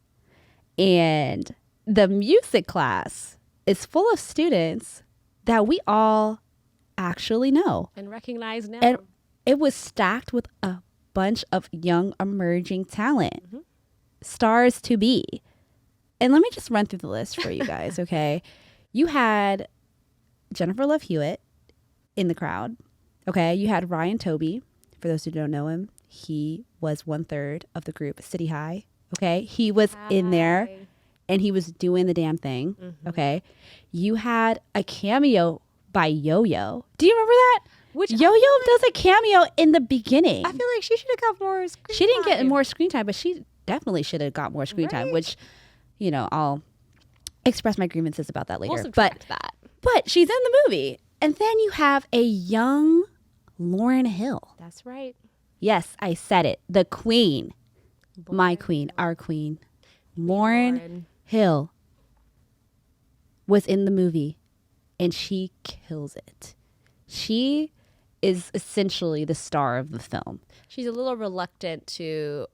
And the music class is full of students that we all actually know. And recognize now. And it was stacked with a bunch of young emerging talent. Mm-hmm. Stars to be. And let me just run through the list for you guys, okay? You had Jennifer Love Hewitt in the crowd, okay? You had Ryan Toby. For those who don't know him, he was 1/3 of the group City High, okay? He was in there, and he was doing the damn thing, okay? You had a cameo by Yo-Yo. Do you remember that? Yo-Yo does a cameo in the beginning. I feel like she should have got more screen time. She didn't get more screen time, but she definitely should have got more screen time, which... I'll express my grievances about that later. We'll subtract that. But she's in the movie. And then you have a young Lauryn Hill. That's right. Yes, I said it. The queen. My queen. Our queen. Lauryn Hill was in the movie. And she kills it. She is essentially the star of the film. She's a little reluctant to,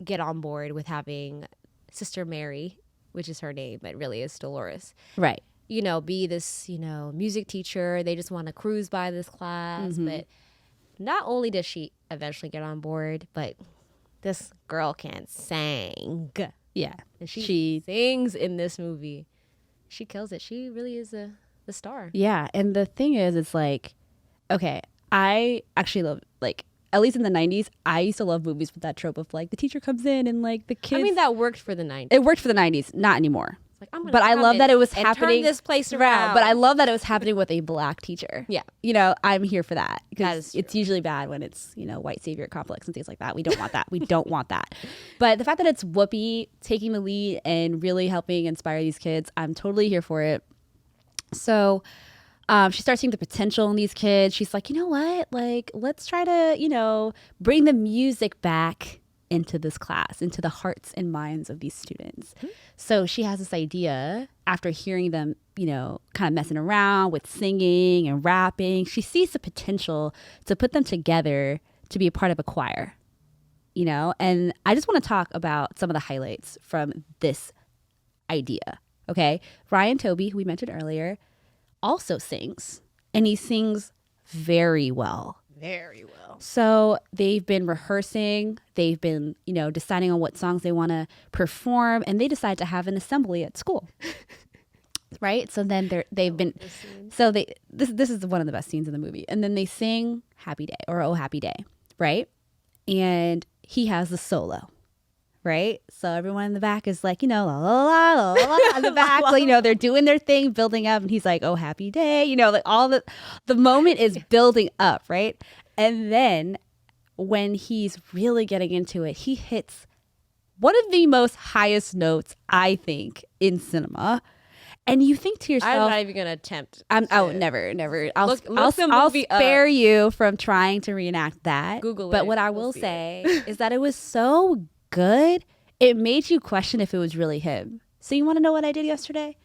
get on board with having Sister Mary which is her name, but really is Dolores, Right. Be this, music teacher. They just want to cruise by this class. But not only does she eventually get on board, but this girl can sing. Yeah. And she sings in this movie. She kills it. She really is the star. Yeah. And the thing is, it's like, okay, I actually love, like, at least in the 90s, I used to love movies with that trope of like the teacher comes in and like the kids. I mean, that worked for the 90s. It worked for the 90s, not anymore. Like, I'm gonna but I love that it was happening. Turn this place around. But I love that it was happening with a black teacher. Yeah. I'm here for that. That is Because it's usually bad when it's, white savior complex and things like that. We don't want that. We don't want that. But the fact that it's Whoopi taking the lead and really helping inspire these kids, I'm totally here for it. So she starts seeing the potential in these kids. She's like, you know what? Like, let's try to, bring the music back into this class, into the hearts and minds of these students. So she has this idea after hearing them, kind of messing around with singing and rapping. She sees the potential to put them together to be a part of a choir, and I just want to talk about some of the highlights from this idea. Okay. Ryan Toby, who we mentioned earlier, also sings, and he sings very well. Very well. So they've been rehearsing, they've been, deciding on what songs they want to this is one of the best scenes in the movie. And then they sing Happy Day or Oh Happy Day, right? And he has the solo, right? So everyone in the back is like, la la la la la in the back. So, they're doing their thing, building up, and he's like, oh, happy day. Like all the moment is building up, right? And then when he's really getting into it, he hits one of the most highest notes, I think, in cinema. And you think to yourself, I'm not even going to attempt. Never. I'll movie spare you from trying to reenact that. Google it. But what I will say is that it was so good, it made you question if it was really him. So you want to know what I did yesterday?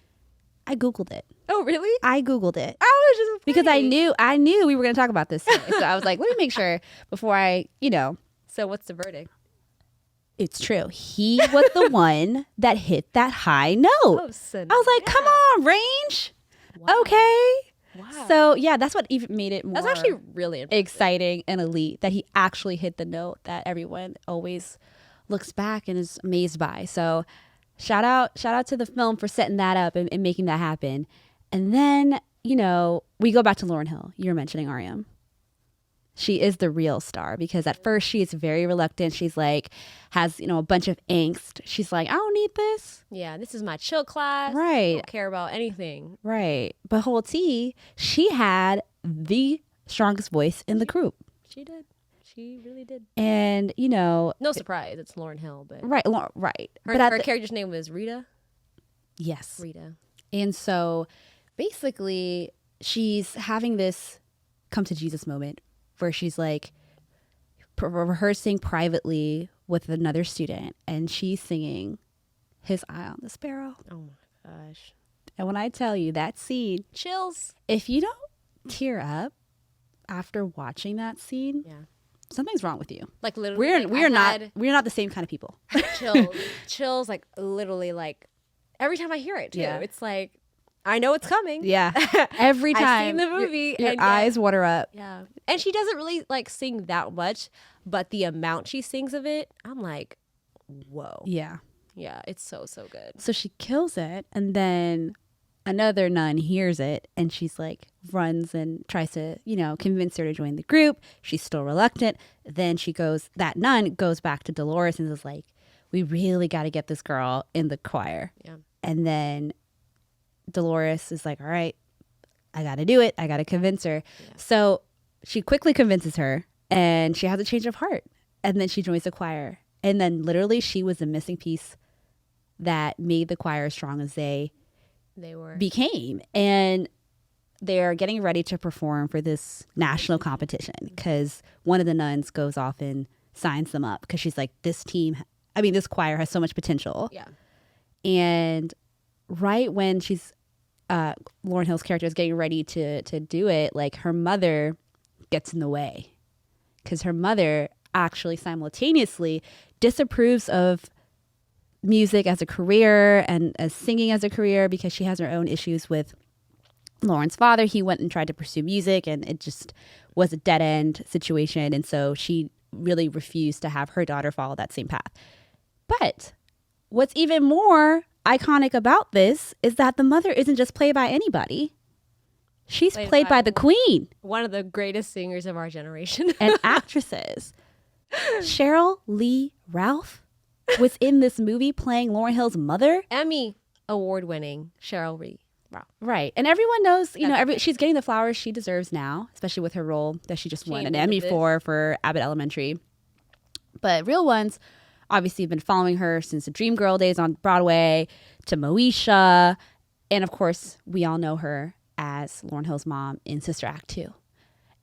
I Googled it. Oh, really? I Googled it. I was just because I knew we were going to talk about this today. So I was like, let me make sure before I, So what's the verdict? It's true. He was the one that hit that high note. Oh, I was like, come on, range. Wow. Okay. Wow. So yeah, that's what even made it more That's actually really impressive. exciting and elite, that he actually hit the note that everyone always looks back and is amazed by. So shout out to the film for setting that up and making that happen. And then, we go back to Lauryn Hill. You were mentioning Ariam. She is the real star, because at first she is very reluctant. She's like, has, a bunch of angst. She's like, I don't need this. Yeah, this is my chill class. Right. I don't care about anything. Right. But whole T, she had the strongest voice in the group. She did. She really did. And, no surprise, it's Lauryn Hill, but right. Her character's name was Rita. Yes. Rita. And so basically she's having this come to Jesus moment where she's like rehearsing privately with another student, and she's singing His Eye on the Sparrow. Oh my gosh. And when I tell you that scene, Chills. if you don't tear up after watching that scene, Yeah. something's wrong with you. Like literally. We're not the same kind of people. Chills, like literally, like every time I hear it too. Yeah. It's like, I know it's coming. Yeah. Every time. I've seen the movie. Your eyes water up. Yeah. And she doesn't really like sing that much, but the amount she sings of it, I'm like, whoa. Yeah. Yeah, it's so good. So she kills it, and then another nun hears it, and she's like, runs and tries to, convince her to join the group. She's still reluctant. Then that nun goes back to Dolores and is like, we really got to get this girl in the choir. Yeah. And then Dolores is like, all right, I got to do it. I got to convince her. Yeah. So she quickly convinces her, and she has a change of heart. And then she joins the choir. And then literally she was the missing piece that made the choir as strong as they became. And they're getting ready to perform for this national competition, because one of the nuns goes off and signs them up, because she's like, this choir has so much potential. Yeah. And right when she's Lauryn Hill's character is getting ready to do it, like her mother gets in the way, because her mother actually simultaneously disapproves of music as a career and as singing as a career because she has her own issues with Lauren's father. He went and tried to pursue music and it just was a dead end situation. And so she really refused to have her daughter follow that same path. But what's even more iconic about this is that the mother isn't just played by anybody. She's played by the queen. One of the greatest singers of our generation. And actresses. Cheryl Lee Ralph was in this movie playing Lauryn Hill's mother. Emmy award-winning Cheryl Lee Ralph. Right. And everyone knows, she's getting the flowers she deserves now, especially with her role that she just won an Emmy for Abbott Elementary. But real ones obviously have been following her since the Dream Girl days on Broadway to Moesha. And of course, we all know her as Lauryn Hill's mom in Sister Act 2.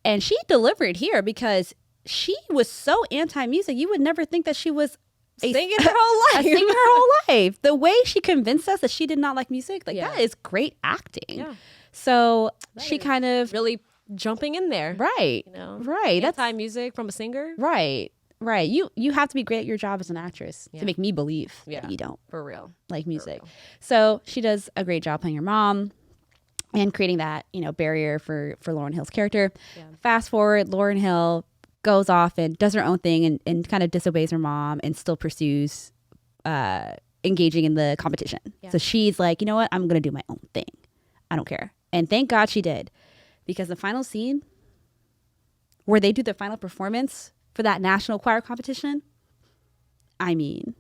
And she delivered here because she was so anti-music. You would never think that she was singing her whole life. The way she convinced us that she did not like music, that is great acting. Yeah. So she kind of really jumping in there. Right. Right. Anti-music from a singer. Right. Right. You have to be great at your job as an actress to make me believe that you don't. For real. Like music. So she does a great job playing her mom and creating that, barrier for Lauryn Hill's character. Yeah. Fast forward, Lauryn Hill goes off and does her own thing and kind of disobeys her mom and still pursues engaging in the competition. Yeah. So she's like, you know what? I'm going to do my own thing. I don't care. And thank God she did. Because the final scene where they do their final performance for that national choir competition, I mean,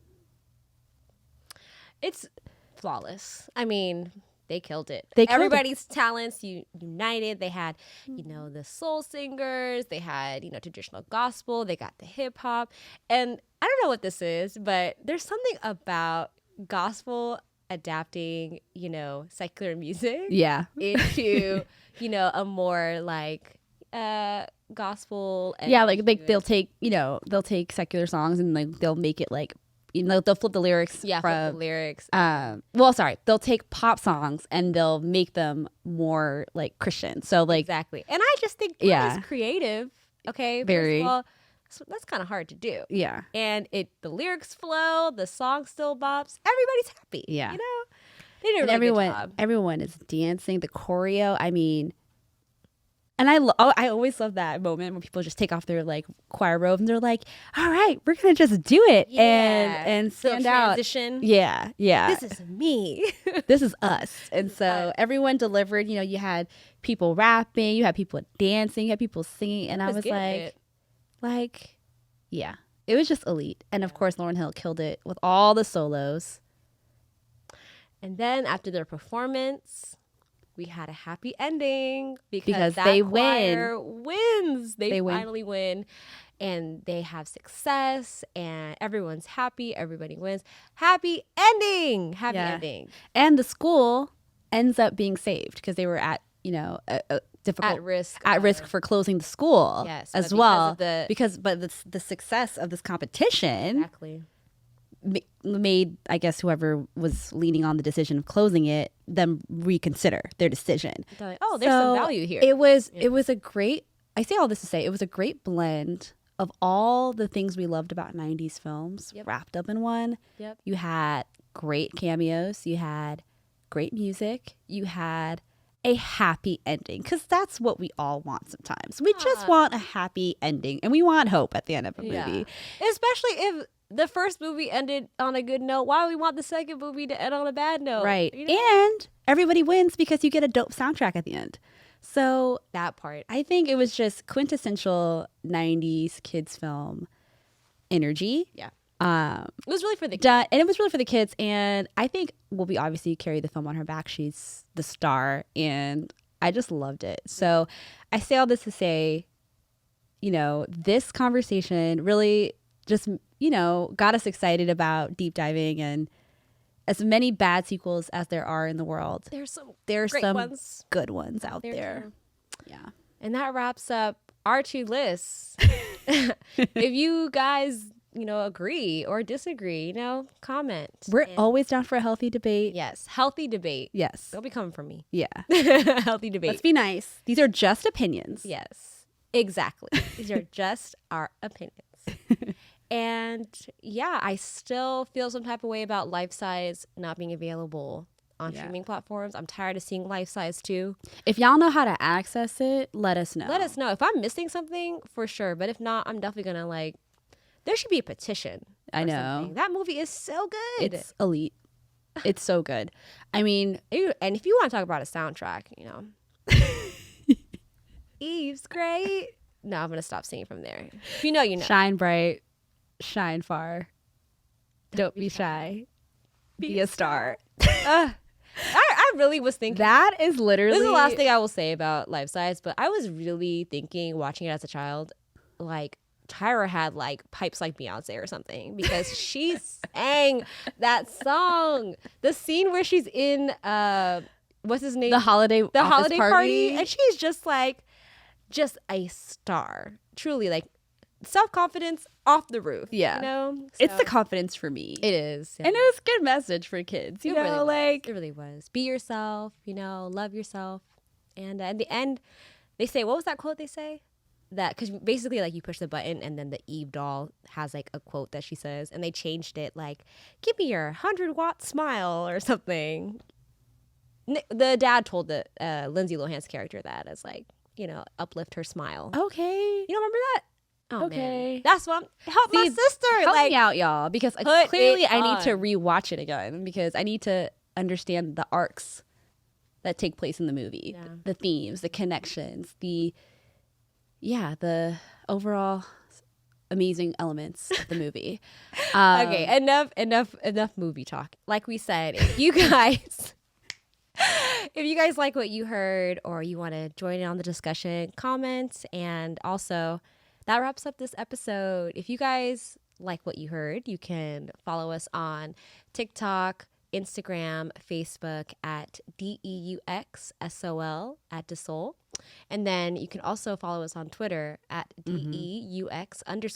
it's flawless. I mean, they killed it. Everybody's talents united. They had, the soul singers. They had, traditional gospel. They got the hip hop. And I don't know what this is, but there's something about gospel adapting, secular music. Yeah. Into, a more like gospel. And they'll take secular songs and they'll make it like, they'll flip the lyrics. Yeah, flip the lyrics. They'll take pop songs and they'll make them more like Christian. So like exactly. And I just think that is creative. Okay, very. First of all, so that's kind of hard to do. Yeah, and the lyrics flow, the song still bops. Everybody's happy. Yeah, they did a really good job. Everyone is dancing. The choreo. I mean. And I always love that moment when people just take off their like choir robe and they're like, all right, we're going to just do it and stand out. Yeah. This is me. This is us. And so everyone delivered, you had people rapping, you had people dancing, you had people singing. And I was like, yeah, it was just elite. And of course, Lauryn Hill killed it with all the solos. And then after their performance, we had a happy ending because they wins. They finally win and they have success and everyone's happy. Everybody wins. Happy ending. Happy ending. And the school ends up being saved because they were at, a difficult at risk for closing the school as well. But the success of this competition made, I guess, whoever was leaning on the decision of closing it, them reconsider their decision. Like, there's some value here. It was a great, I say all this to say, it was a great blend of all the things we loved about 90s films wrapped up in one. Yep. You had great cameos. You had great music. You had a happy ending because that's what we all want sometimes. We just want a happy ending and we want hope at the end of a movie. Especially if the first movie ended on a good note. Why do we want the second movie to end on a bad note? Right. And everybody wins because you get a dope soundtrack at the end. So that part. I think it was just quintessential 90s kids film energy. Yeah. It was really for the kids. And it was really for the kids. And I think Whoopi obviously carried the film on her back. She's the star. And I just loved it. So I say all this to say, this conversation really just, got us excited about deep diving and as many bad sequels as there are in the world. There's some good ones out there. Yeah. And that wraps up our two lists. If you guys, agree or disagree, comment. We're always down for a healthy debate. Yes. Healthy debate. Yes. Don't be coming from me. Yeah. Healthy debate. Let's be nice. These are just opinions. Yes. Exactly. These are just our opinions. And yeah, I still feel some type of way about life size not being available on streaming platforms. I'm tired of seeing life size too. If y'all know how to access it, let us know. Let us know. If I'm missing something, for sure. But if not, I'm definitely going to like, there should be a petition. I know. Something. That movie is so good. It's elite. It's so good. I mean, and if you want to talk about a soundtrack, you know, Eve's great. No, I'm going to stop singing from there. If you know, you know. Shine bright, shine far. Don't be shy. Be a star. I really was thinking. That is literally. This is the last thing I will say about Life Size, but I was really thinking, watching it as a child, like, Tyra had like pipes like Beyonce or something because she sang that song. The scene where she's in what's his name? The holiday party, and she's just a star. Truly, like, self-confidence off the roof. Yeah, you know, it's the confidence for me. It is, and it was a good message for kids. You know, really like it really was. Be yourself. You know, love yourself. And in the end, they say, what was that quote they say? That because basically, like, you push the button and then the Eve doll has like a quote that she says, and they changed it like, "Give me your 100-watt smile" or something. The dad told the Lindsay Lohan's character that as like, you know, uplift her smile. Okay, you don't remember that? Oh, okay, man. That's what help my sister. Help like, me out, y'all, because clearly I need to rewatch it again because I need to understand the arcs that take place in the movie, the themes, the connections, the overall amazing elements of the movie. Okay, enough movie talk. Like we said, if you guys like what you heard or you want to join in on the discussion, comment. And also, that wraps up this episode. If you guys like what you heard, you can follow us on TikTok, Instagram, Facebook at deuxsol at deuxsol. And then you can also follow us on Twitter at DEUX_SOL.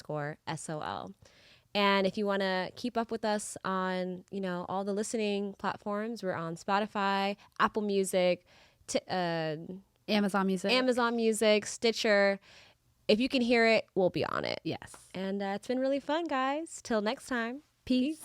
And if you want to keep up with us on, you know, all the listening platforms, we're on Spotify, Apple Music, Amazon Music, Stitcher. If you can hear it, we'll be on it. Yes. And it's been really fun, guys. Till next time. Peace.